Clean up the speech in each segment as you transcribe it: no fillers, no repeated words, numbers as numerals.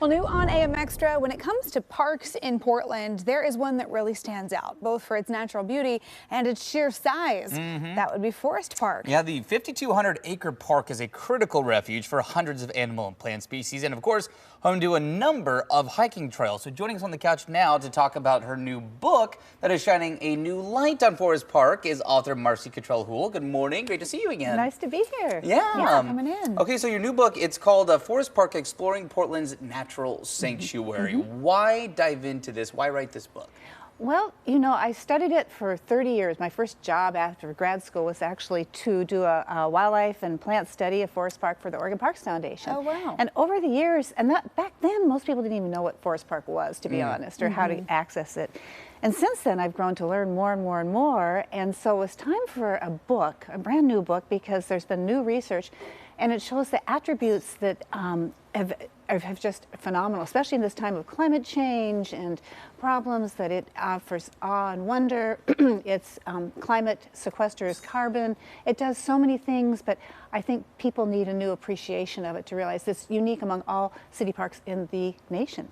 Well, new on AM Extra, when it comes to parks in Portland, there is one that really stands out, both for its natural beauty and its sheer size. That would be Forest Park. Yeah, the 5,200-acre park is a critical refuge for hundreds of animal and plant species, and of course, home to a number of hiking trails. So joining us on the couch now to talk about her new book that is shining a new light on Forest Park is author Marcy Houle. Good morning. Great to see you again. Nice to be here. Yeah. Coming in. Okay, so your new book, it's called Forest Park: Exploring Portland's Natural Sanctuary. Why dive into this? Why write this book? Well, you know, I studied it for 30 years. My first job after grad school was actually to do a wildlife and plant study of Forest Park for the Oregon Parks Foundation. Oh, wow. And over the years, and back then, most people didn't even know what Forest Park was, to be honest, or how to access it. And since then, I've grown to learn more and more and more. And so it was time for a book, a brand new book, because there's been new research, and it shows the attributes that have just phenomenal, especially in this time of climate change and problems, that it offers awe and wonder. It's climate sequesters carbon. It does so many things, but I think people need a new appreciation of it to realize it's unique among all city parks in the nation.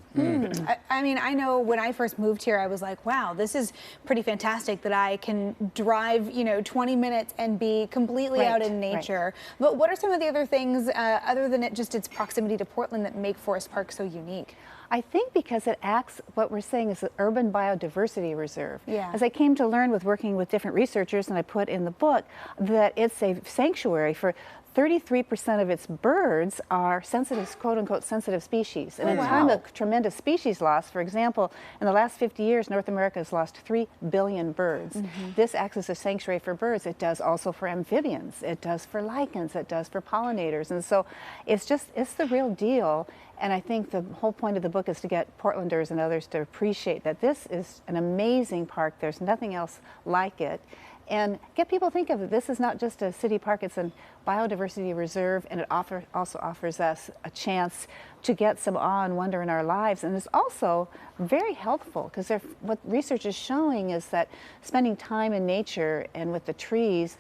I mean, I know when I first moved here, I was like, wow, this is pretty fantastic that I can drive, 20 minutes and be completely out in nature. But what are some of the other things, other than just its proximity to Portland, that make Forest Park so unique? I think because it acts, what we're saying is an urban biodiversity reserve. Yeah. As I came to learn with working with different researchers, and I put in the book, that it's a sanctuary for 33% of its birds are sensitive, quote-unquote, sensitive species. And in a time of tremendous species loss, for example, in the last 50 years, North America has lost 3 billion birds. This acts as a sanctuary for birds. It does also for amphibians. It does for lichens. It does for pollinators. And so it's the real deal. And I think the whole point of the book is to get Portlanders and others to appreciate that this is an amazing park. There's nothing else like it. And get people to think of it. This is not just a city park, it's a biodiversity reserve, and it also offers us a chance to get some awe and wonder in our lives. And it's also very healthful, because what research is showing is that spending time in nature and with the trees,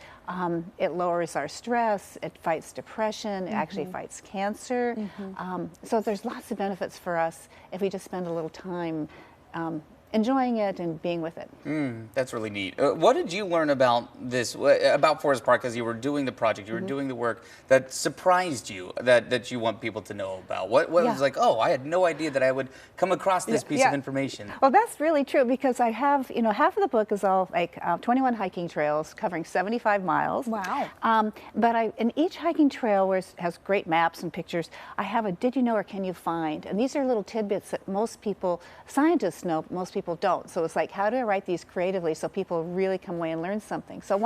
it lowers our stress, it fights depression, it actually fights cancer. So there's lots of benefits for us if we just spend a little time enjoying it and being with it. That's really neat. What did you learn about about Forest Park as you were doing the project, you were doing the work, that surprised you, that you want people to know about? What was like, oh, I had no idea that I would come across this piece of information? Well, that's really true, because I have, half of the book is all like 21 hiking trails covering 75 miles. Wow. But in each hiking trail, where it has great maps and pictures, I have a did you know or can you find? And these are little tidbits that most people, scientists know, most people don't. So it's like, how do I write these creatively so people really come away and learn something? So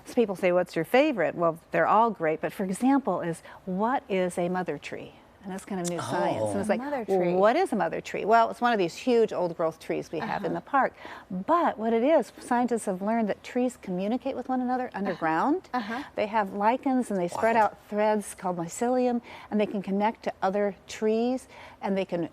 so people say, what's your favorite? Well, they're all great, but for example is, what is a mother tree? And that's kind of new science. And it's like, well, what is a mother tree? Well, it's one of these huge old growth trees we have in the park. But what it is, scientists have learned that trees communicate with one another underground. They have lichens, and they spread out threads called mycelium, and they can connect to other trees, and they can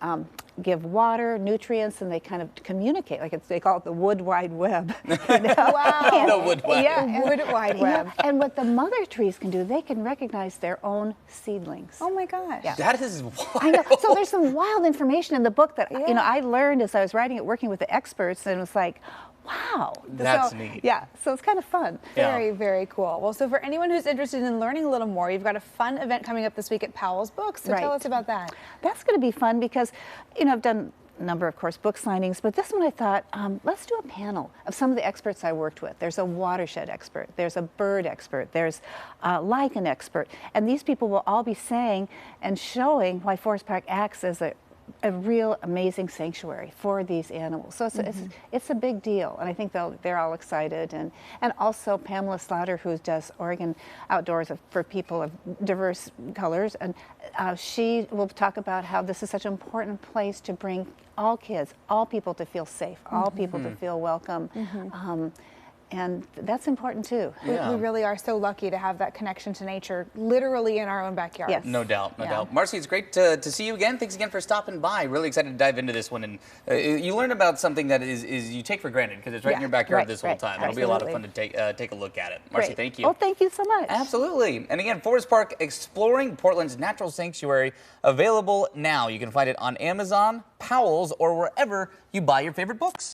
give water, nutrients, and they kind of communicate. Like they call it the wood wide web. Wow. The wood wide. Yeah, wood wide web. Yeah. And what the mother trees can do, they can recognize their own seedlings. Oh my gosh. Yeah. That is wild. I know. So there's some wild information in the book that I learned as I was writing it, working with the experts, and it was like, wow. That's neat. Yeah, so it's kind of fun. Very, very cool. Well, so for anyone who's interested in learning a little more, you've got a fun event coming up this week at Powell's Books. So tell us about that. That's going to be fun because, I've done a number, of course, book signings, but this one I thought, let's do a panel of some of the experts I worked with. There's a watershed expert, there's a bird expert, there's a lichen expert, and these people will all be saying and showing why Forest Park acts as a real amazing sanctuary for these animals. So it's a big deal, and I think they're all excited. And also Pamela Slaughter, who does Oregon Outdoors for people of diverse colors, and she will talk about how this is such an important place to bring all kids, all people to feel safe, all people to feel welcome. and that's important too. Yeah. We really are so lucky to have that connection to nature literally in our own backyard. Yes. No doubt, no doubt. Marcy, it's great to see you again. Thanks again for stopping by. Really excited to dive into this one. And you learn about something that is you take for granted because it's right in your backyard this whole time. It'll be a lot of fun to take a look at it. Marcy, thank you. Oh, thank you so much. Absolutely. And again, Forest Park Exploring Portland's Natural Sanctuary, available now. You can find it on Amazon, Powell's, or wherever you buy your favorite books.